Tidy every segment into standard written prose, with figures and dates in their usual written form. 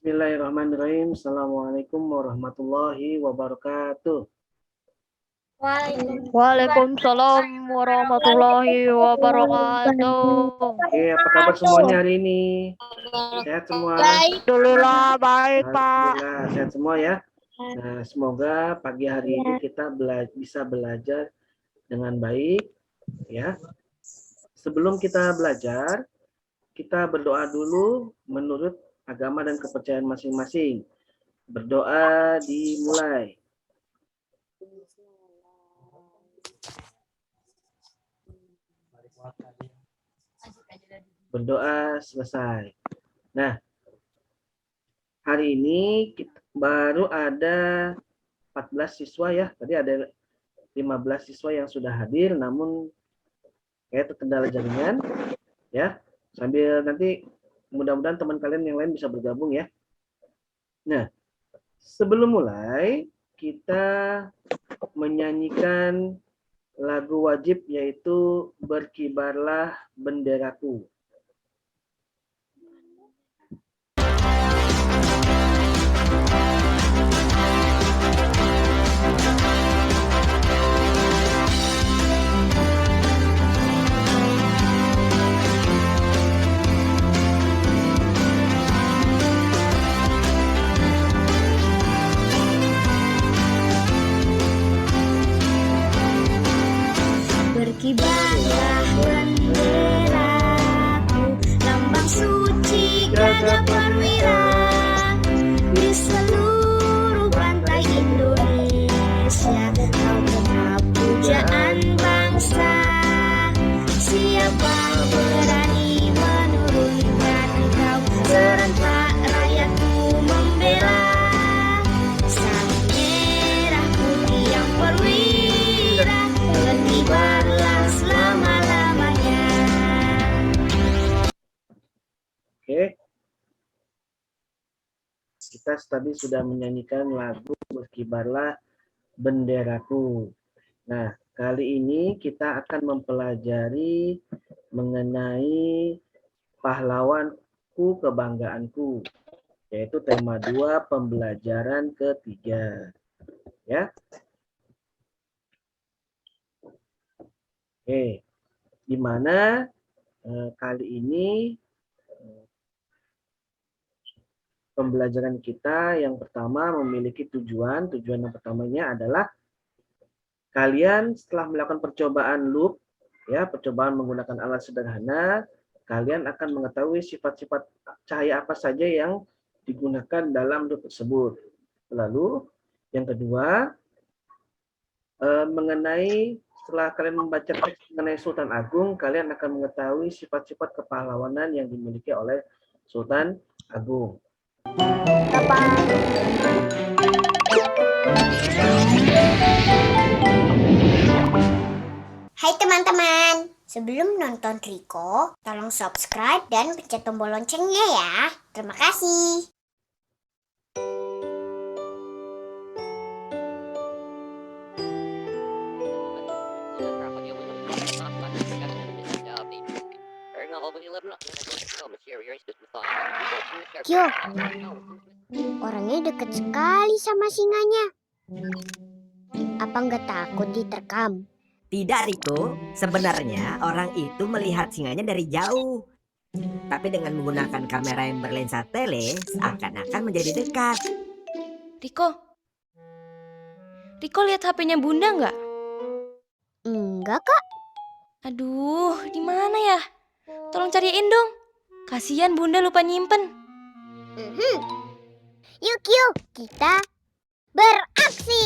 Bismillahirrahmanirrahim. Assalamualaikum warahmatullahi wabarakatuh. Waalaikumsalam warahmatullahi wabarakatuh. Oke, apa kabar semuanya hari ini? Sehat semua? Alhamdulillah baik, Pak. Alhamdulillah sehat semua ya. Nah, semoga pagi hari ini kita bisa belajar dengan baik ya. Sebelum kita belajar, kita berdoa dulu menurut agama dan kepercayaan masing-masing. Berdoa dimulai. Berdoa selesai. Nah, hari ini kita baru ada 14 siswa ya. Tadi ada 15 siswa yang sudah hadir, namun kayak terkendala jaringan ya. Sambil nanti mudah-mudahan teman kalian yang lain bisa bergabung ya. Nah, sebelum mulai kita menyanyikan lagu wajib yaitu Berkibarlah Benderaku. Berkibarlah benderaku, lambang suci gagah perwira di seluruh pantai Indonesia. Kau genap pujaan bangsa, siapa berani menurunkan kau? Serentak rakyatku membela sang merah putih yang perwira. Berkibarlah selama-lamanya. Oke. Kita tadi sudah menyanyikan lagu Berkibarlah Benderaku. Nah, kali ini kita akan mempelajari mengenai pahlawanku kebanggaanku, yaitu tema 2 pembelajaran ketiga. Ya. Oke. Di mana kali ini pembelajaran kita yang pertama memiliki tujuan. Tujuan yang pertamanya adalah kalian setelah melakukan percobaan loop, ya, percobaan menggunakan alat sederhana, kalian akan mengetahui sifat-sifat cahaya apa saja yang digunakan dalam loop tersebut. Lalu, yang kedua, mengenai setelah kalian membaca teks mengenai Sultan Agung, kalian akan mengetahui sifat-sifat kepahlawanan yang dimiliki oleh Sultan Agung. Hai teman-teman, sebelum nonton Riko, tolong subscribe dan pencet tombol loncengnya ya. Terima kasih. Kyo, orangnya deket sekali sama singanya. Apa nggak takut diterkam? Tidak, Riko. Sebenarnya orang itu melihat singanya dari jauh. Tapi dengan menggunakan kamera yang berlensa tele, seakan-akan menjadi dekat. Riko lihat HP-nya Bunda nggak? Enggak, Kak. Aduh, di mana ya? Tolong cariin dong. Kasihan Bunda lupa nyimpen. Yuk, kita beraksi.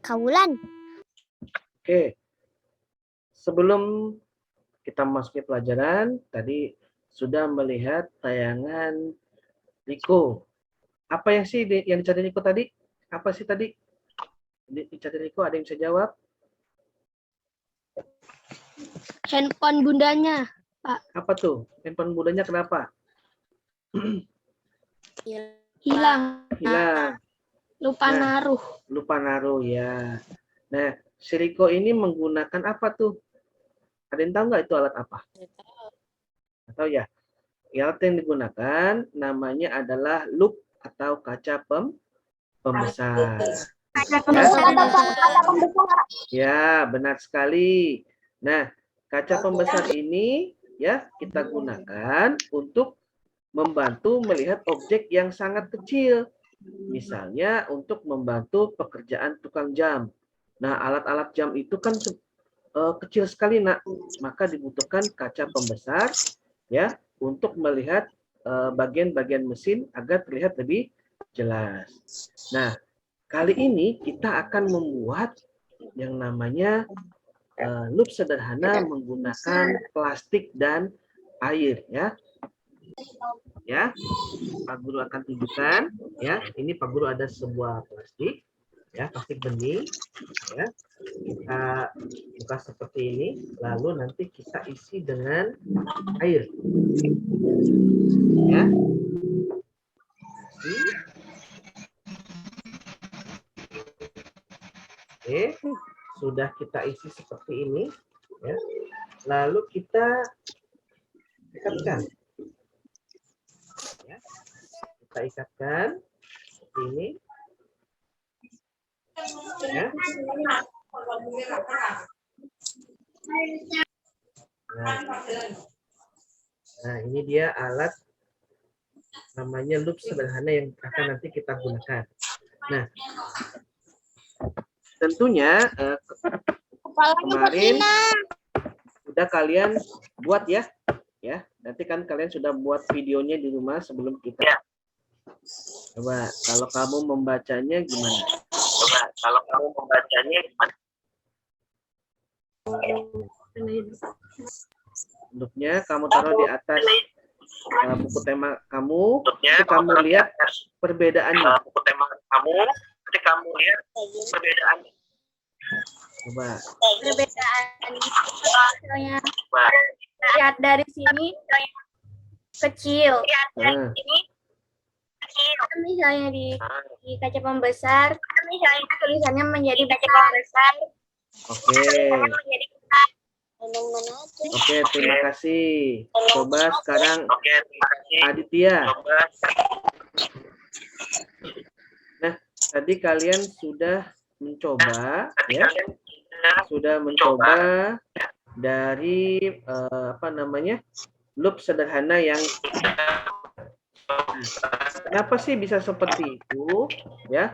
Kaulan. Oke. Sebelum kita masuk ke pelajaran, tadi sudah melihat tayangan Riko. Apa yang sih yang dicari Riko tadi? Apa sih tadi? Dicari Riko, ada yang bisa jawab? Handphone bundanya. Apa tuh? Handphone bundanya kenapa? Hilang. Hilang. Lupa Nah. naruh. Lupa naruh ya. Nah, si Riko ini menggunakan apa tuh? Ada yang tahu nggak itu alat apa? Atau ya? Alat yang digunakan namanya adalah loop atau kaca pembesar. Ya, benar sekali. Nah, kaca pembesar ini ya kita gunakan untuk membantu melihat objek yang sangat kecil. Misalnya untuk membantu pekerjaan tukang jam. Nah, alat-alat jam itu kan kecil sekali, Nak. Maka dibutuhkan kaca pembesar ya untuk melihat bagian-bagian mesin agar terlihat lebih jelas. Nah, kali ini kita akan membuat yang namanya loop sederhana menggunakan plastik dan air ya. Ya, Pak Guru akan tunjukkan ya. Ini Pak Guru ada sebuah plastik ya, plastik bening ya. Kita buka seperti ini, lalu nanti kita isi dengan air ya. Oke, sudah kita isi seperti ini ya. Lalu kita ikatkan ya. Kita ikatkan seperti ini ya. Nah, ini dia alat namanya loop sederhana yang akan nanti kita gunakan. Nah, tentunya kemarin sudah kalian buat ya. Ya, nanti kan kalian sudah buat videonya di rumah sebelum kita. Coba kalau kamu membacanya gimana? Loopnya kamu taruh di atas buku tema kamu, nanti kamu lihat perbedaannya. Coba. Perbedaannya lihat dari sini kecil. Misalnya di kaca pembesar, misalnya tulisannya menjadi besar. Oke. Oke, terima kasih. Coba sekarang Aditya. Nah, tadi kalian sudah mencoba ya. Sudah mencoba dari apa namanya? Loop sederhana yang kenapa sih bisa seperti itu ya?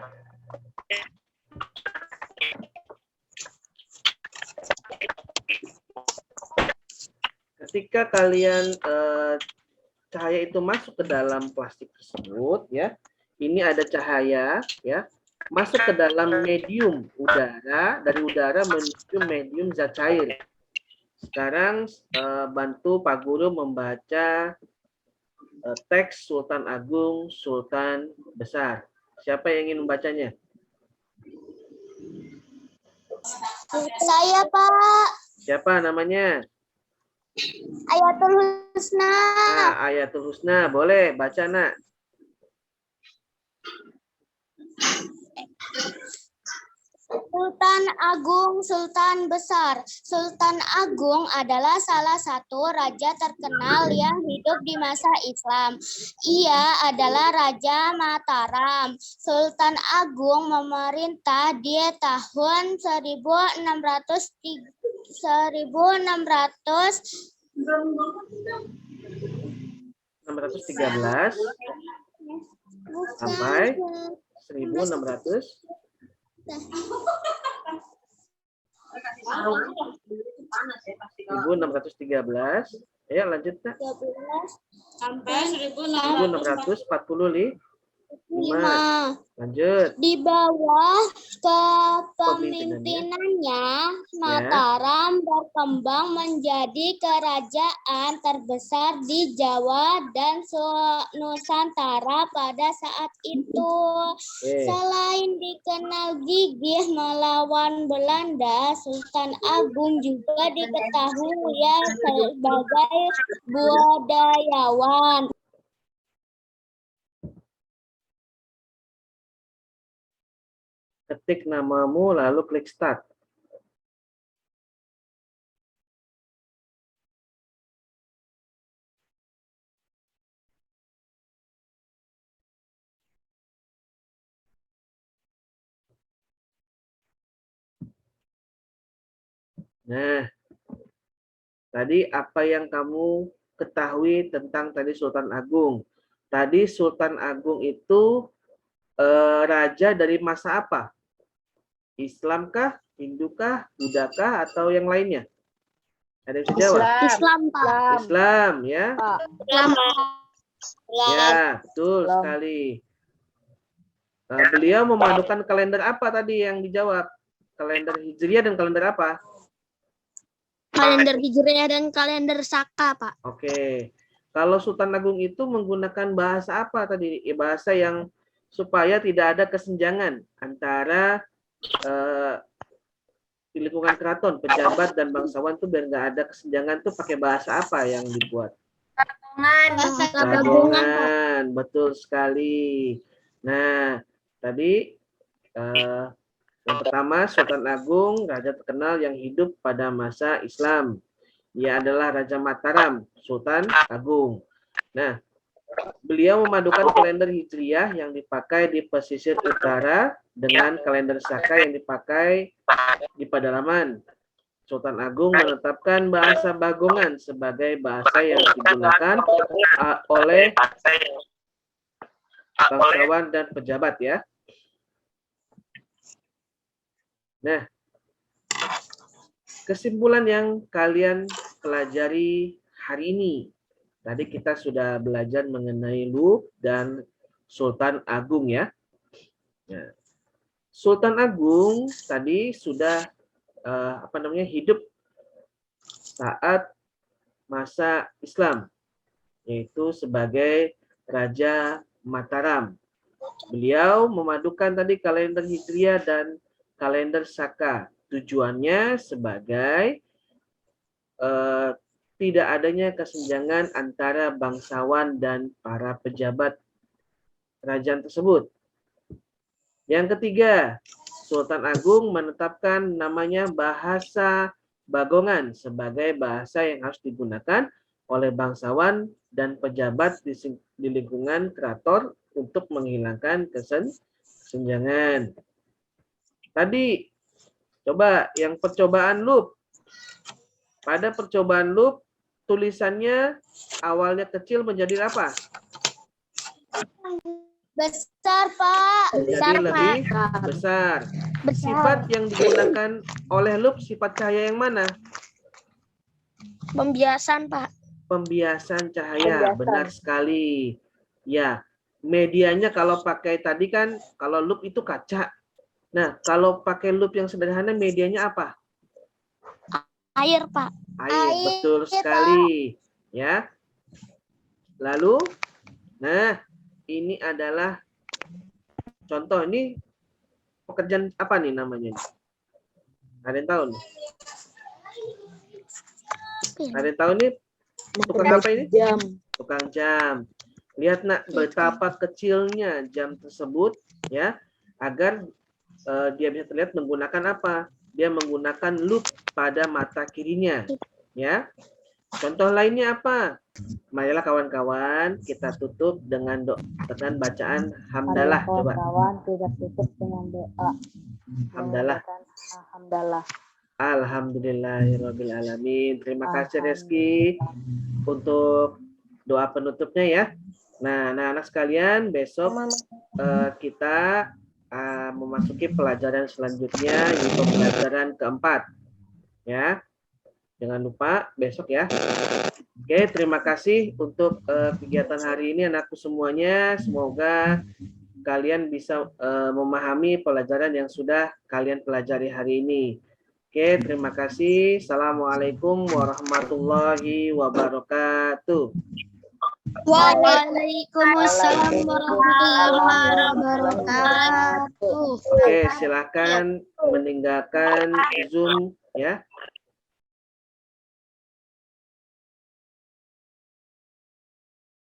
Ketika kalian cahaya itu masuk ke dalam plastik tersebut ya, ini ada cahaya ya, masuk ke dalam medium udara, dari udara menuju medium zat cair. Sekarang bantu Pak Guru membaca teks Sultan Agung, Sultan Besar. Siapa yang ingin membacanya? Saya, Pak. Siapa namanya? Ayatul Husna. Nah, Ayatul Husna, boleh baca, Nak. Sultan Agung, Sultan Besar. Sultan Agung adalah salah satu raja terkenal yang hidup di masa Islam. Ia adalah Raja Mataram. Sultan Agung memerintah di tahun 613 sampai 1600 1613. Ya, lanjut, Kak. sampai 1640 5. Lanjut. Di bawah kepemimpinannya, Mataram berkembang menjadi kerajaan terbesar di Jawa dan Nusantara pada saat itu. Oke. Selain dikenal gigih melawan Belanda, Sultan Agung juga diketahui ya sebagai budayawan. Ketik namamu lalu klik start. Nah, tadi apa yang kamu ketahui tentang tadi Sultan Agung? Tadi Sultan Agung itu raja dari masa apa? Islamkah, Hindukah, Budakah, atau yang lainnya? Ada yang bisa jawab? Islam, Pak. Islam, ya. Islam. Ya, betul sekali. Beliau memadukan kalender apa tadi yang dijawab? Kalender Hijriah dan kalender apa? Kalender Hijriah dan kalender Saka, Pak. Oke. Kalau Sultan Agung itu menggunakan bahasa apa tadi? Bahasa yang supaya tidak ada kesenjangan antara di lingkungan keraton, pejabat dan bangsawan tuh biar nggak ada kesenjangan tuh pakai bahasa apa yang dibuat? Gabungan, betul sekali. Nah, tadi yang pertama Sultan Agung, raja terkenal yang hidup pada masa Islam. Ia adalah Raja Mataram, Sultan Agung. Nah, beliau memadukan kalender Hijriah yang dipakai di pesisir utara dengan kalender Saka yang dipakai di pedalaman. Sultan Agung menetapkan bahasa Bagongan sebagai bahasa yang digunakan oleh bangsawan dan pejabat ya. Nah, kesimpulan yang kalian pelajari hari ini. Tadi kita sudah belajar mengenai Lup dan Sultan Agung ya. Nah, Sultan Agung tadi sudah hidup saat masa Islam, yaitu sebagai Raja Mataram. Beliau memadukan tadi kalender Hijriah dan kalender Saka. Tujuannya sebagai tidak adanya kesenjangan antara bangsawan dan para pejabat kerajaan tersebut. Yang ketiga, Sultan Agung menetapkan namanya bahasa Bagongan sebagai bahasa yang harus digunakan oleh bangsawan dan pejabat di lingkungan keraton untuk menghilangkan kesenjangan. Tadi coba yang percobaan Lup. Pada percobaan Lup, tulisannya awalnya kecil menjadi apa? Besar, Pak. Menjadi lebih besar. Sifat yang digunakan oleh Lup, sifat cahaya yang mana? Pembiasan, Pak. Pembiasan cahaya, benar sekali. Ya, medianya kalau pakai tadi kan, kalau Lup itu kaca. Nah, kalau pakai Lup yang sederhana, medianya apa? Air, Pak. Air, betul sekali. Ya. Lalu, nah, ini adalah contoh. Ini pekerjaan apa nih namanya? Ada yang tahu nih? Ada yang tahu nih? Tukang apa ini? Jam. Tukang jam. Lihat nak betapa kecilnya jam tersebut ya, agar dia bisa terlihat menggunakan apa? Dia menggunakan lup pada mata kirinya ya. Contoh lainnya apa? Marilah kawan-kawan kita tutup dengan bacaan hamdalah. Coba. Kawan kita tutup dengan doa. Hamdalah. Alhamdulillah. Alhamdulillahirabbil alamin. Terima kasih Reski untuk doa penutupnya ya. Nah, anak-anak sekalian, besok kita memasuki pelajaran selanjutnya, yaitu pelajaran keempat. Ya. Jangan lupa besok ya. Oke, terima kasih untuk kegiatan hari ini anakku semuanya. Semoga kalian bisa memahami pelajaran yang sudah kalian pelajari hari ini. Oke, terima kasih. Assalamualaikum warahmatullahi wabarakatuh. Waalaikumsalam warahmatullahi wabarakatuh. Oke, silakan meninggalkan Zoom ya.